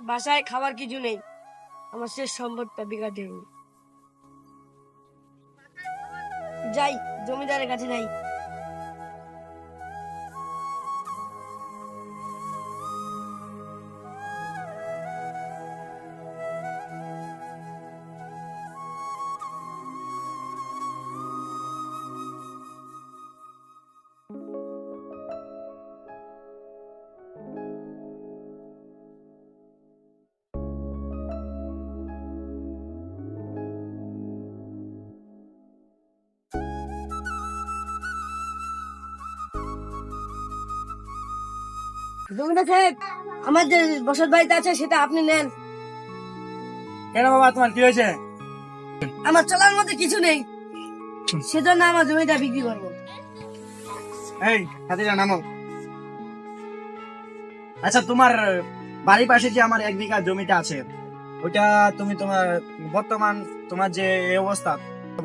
বাসায় খাবার কিছু নেই, আমার শেষ সম্পদটা বিঘাতে যাই, জমিদারের কাছে যাই। জমিদার সাহেব, আমার যে বসত বাড়িতে আছে সেটা আপনি নেন। কেন বাবা, তোমার কি হয়েছে? আমার চলার মধ্যে কিছু নেই, সেজন্য আমার জমিটা বিক্রি করবো। এই হাতিরা নামো। আচ্ছা, তোমার বাড়ির পাশে যে আমার 1 বিঘা জমিটা আছে, ওইটা তুমি তোমার বর্তমান তোমার যে এই অবস্থা,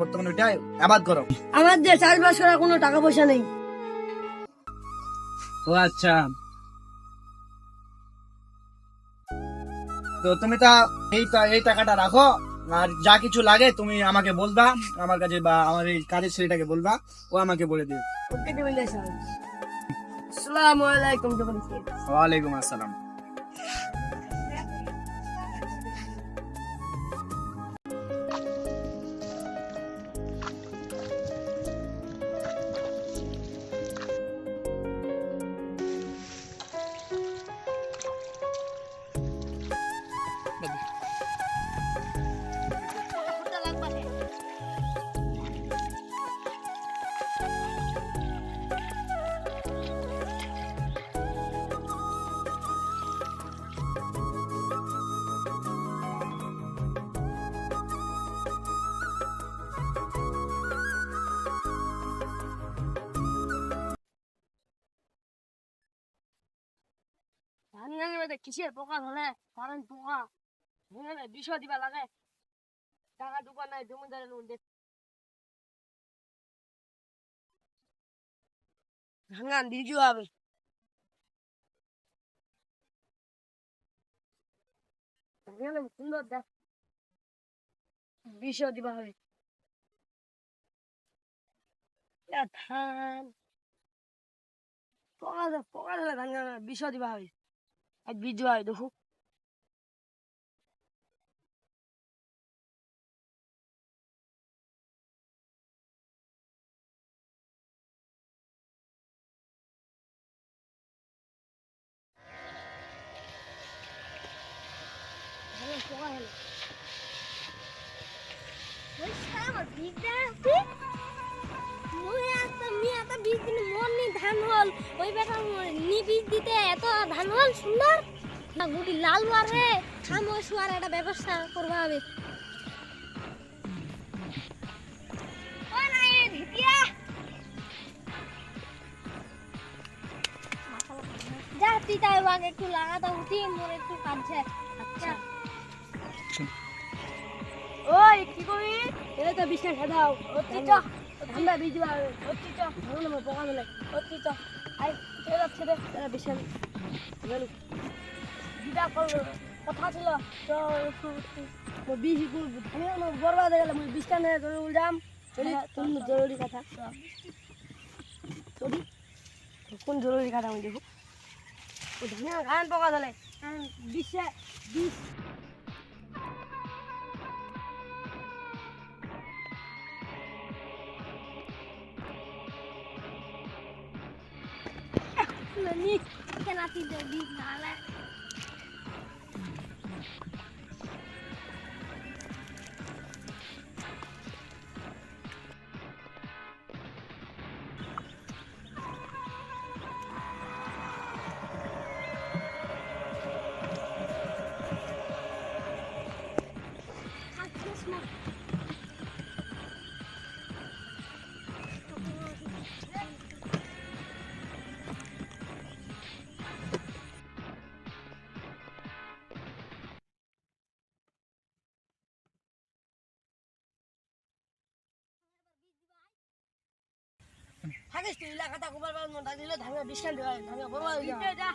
বর্তমানে ওইটা আবাদ করো। আমার যে চাষবাস করার কোনো টাকা পয়সা নেই। ও আচ্ছা, তো তুমি তা এই টাকাটা রাখো, আর যা কিছু লাগে তুমি আমাকে বলবা, আমার কাছে বা আমার এই কাজের ছেলেটাকে বলবা, ও আমাকে বলে দিবে। ওকে জমিদার সাহেব, আসসালামু আলাইকুম জমিদার সাহেব। ওয়ালাইকুম আসসালাম। কিসের পোকা ধরে, কারণ পোকা বিষয় দিবা লাগে, টাকা টুকা নাই জমিদারের মধ্যে। ভাঙান দিজু হবে, সুন্দর দেখ, বিষয় দিবা হবে। ধান পোকা পোকা ধরে ধান বিষয় দিবা হবে, আর বীজ হয় দেখো। পোকা হলো ধান হল ওই বেটা নি বীজ দিতে এত ধান হল সুন্দর গুটি লাল মারে আমি শুয়ার একটা ব্যবস্থা করবা হবে। যা তুই তাই আগে একটু লাগাতে উঠি মোর একটু কাঁদছে। আচ্ছা ওই কি করি, এটা তো বিছনা খাদাও, ওতি চ ঠান্ডা বীজ হবে, ওতি চ ধরুন পোকা ধরে, ওতি চ আই চলে যাচ্ছে রে এরা বিছনা গেল দিদা কথা ছিল তো বীজ আমি বরবাদ হয়ে গেলাম, বিছনা ধরে উল্টাম। তুমি জরুরি কথা, কোন জরুরি কথা আমি দেখো, ধনিয়া খান পোকা ধরে বিষে বিষ নি কেন তুই বীজ নালে থাকিস তুই এলাকাটা গোবার মনটা দিলে ধাঙ্গা বিশাল দেওয়া ধাঙ্গা বড় হয়ে যা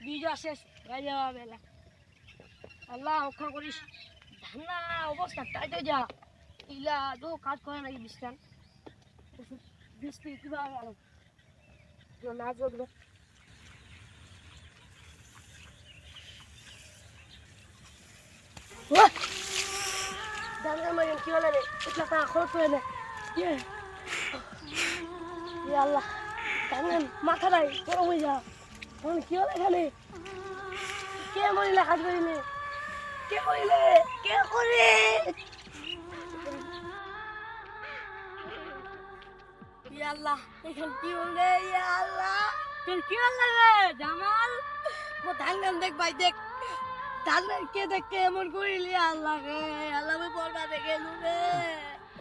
বিজয় শেষ হয়ে যাওয়া বেলা আল্লাহ রক্ষা করিস ধান্না অবস্থা টাইট হয়ে যা ইলা তো কাজ করে নাকি বিশ্রাম বৃষ্টি কিভাবে আলো না চলবে ধান্না মানে কি হলে রে এটা তা খরচ হয়ে না আল্লাহ ধান্না মাথা নাই গরম হয়ে যা কি হলো এখানে কে মরিলে কাজ করিলে কে করিলে কে করে আল্লাহ এখানে কি হলে আল্লাহ তোর কি হলো রে জামাল ও ধান দেখ ভাই দেখ ধান কে দেখে এমন করিলি আল্লাহ রে আল্লাহ আমি বলবা দেখে রে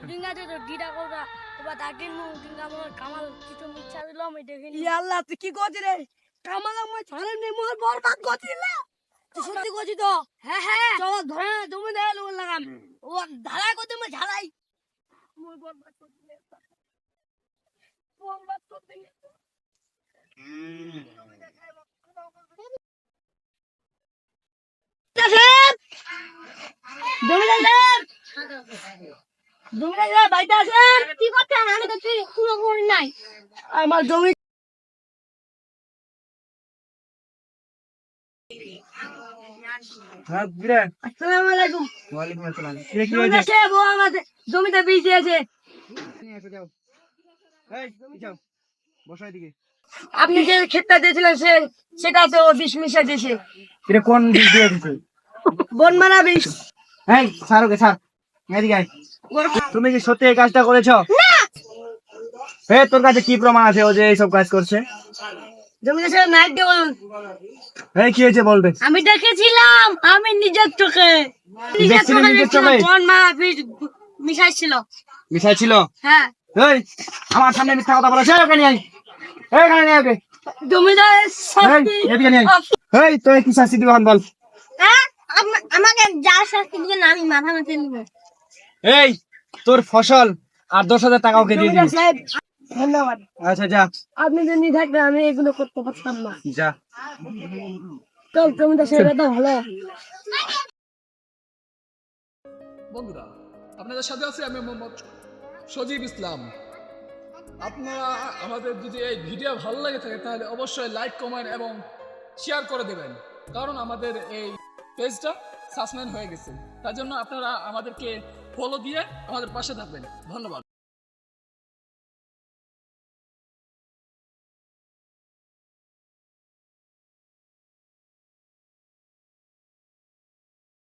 ডিঙ্গা তো ডিডা কোটা ওবা দাগিন মু ডিঙ্গা মোর কামাল কিছু মিচ্ছা দিল আমি দেখি আল্লাহ তুই কি করছিস রে কামাল আমার ছাড়ে নে মোর বরবাদ করছিস না তুই সত্যি করছিস তো হ্যাঁ হ্যাঁ চল ধরে তুমি দেখ লোক লাগাম ও ঢালাই করতে মই ঝালাই মোর বরবাদ করছিস বরবাদ করছিস আমার জমি আসসালামু আলাইকুম ওয়ালাইকুম আসসালাম জমিতে বীজ দিয়েছে বসাই দিকে আপনি যে ক্ষেতটা দিয়েছিলেন সেটা তো বিষ মিশা দিয়েছে এটা কোন বীজ দিয়ে দিছে বন মারা বিষ এই ছাড় ওকে ছাড় এদিকে আয় তুমি কি সত্যি এই কাজটা করেছো হে তোর কাছে কি প্রমাণ আছে ও যে এইসব কাজ করছে জমিতে সে নাইট দিয়ে বলুন এই কি হয়েছে বলবে আমি দেখেছিলাম আমি নিজের চোখে দেখছিলি নিজের চোখে? বন মারা বিষ মিশাইছিল মিশাই ছিল হ্যাঁ এই আমার সামনে মিথ্যা কথা বলেছে ওকে নিয়ে আয় এই এখানে নিয়ে ওকে জমিদার এই এদিকে নিয়ে আয় এই তুই কি শাস্তি দিবি এখন বল হ্যাঁ আমাকে যা শাস্তি দিবেন আমি মাথা মাথা নিব এই তোর ফসল আর 10,000 টাকা ওকে দিয়ে দিবি সাহেব ধন্যবাদ আচ্ছা যা আপনি যদি নি থাকবেন আমি এগুলো করতে পারতাম না যা চল জমিদার সাহেব এটা ভালো বন্ধুরা আপনাদের সাথে আছি আমি মোহাম্মদ সজীব ইসলাম। আপনারা আমাদের যদি এই ভিডিও ভালো লাগে থাকে তাহলে অবশ্যই লাইক কমেন্ট এবং শেয়ার করে দেবেন, কারণ আমাদের এই পেজটা সাসপেন্ড হয়ে গেছে। তার জন্য আপনারা আমাদেরকে ফলো দিয়ে আমাদের পাশে থাকবেন। ধন্যবাদ।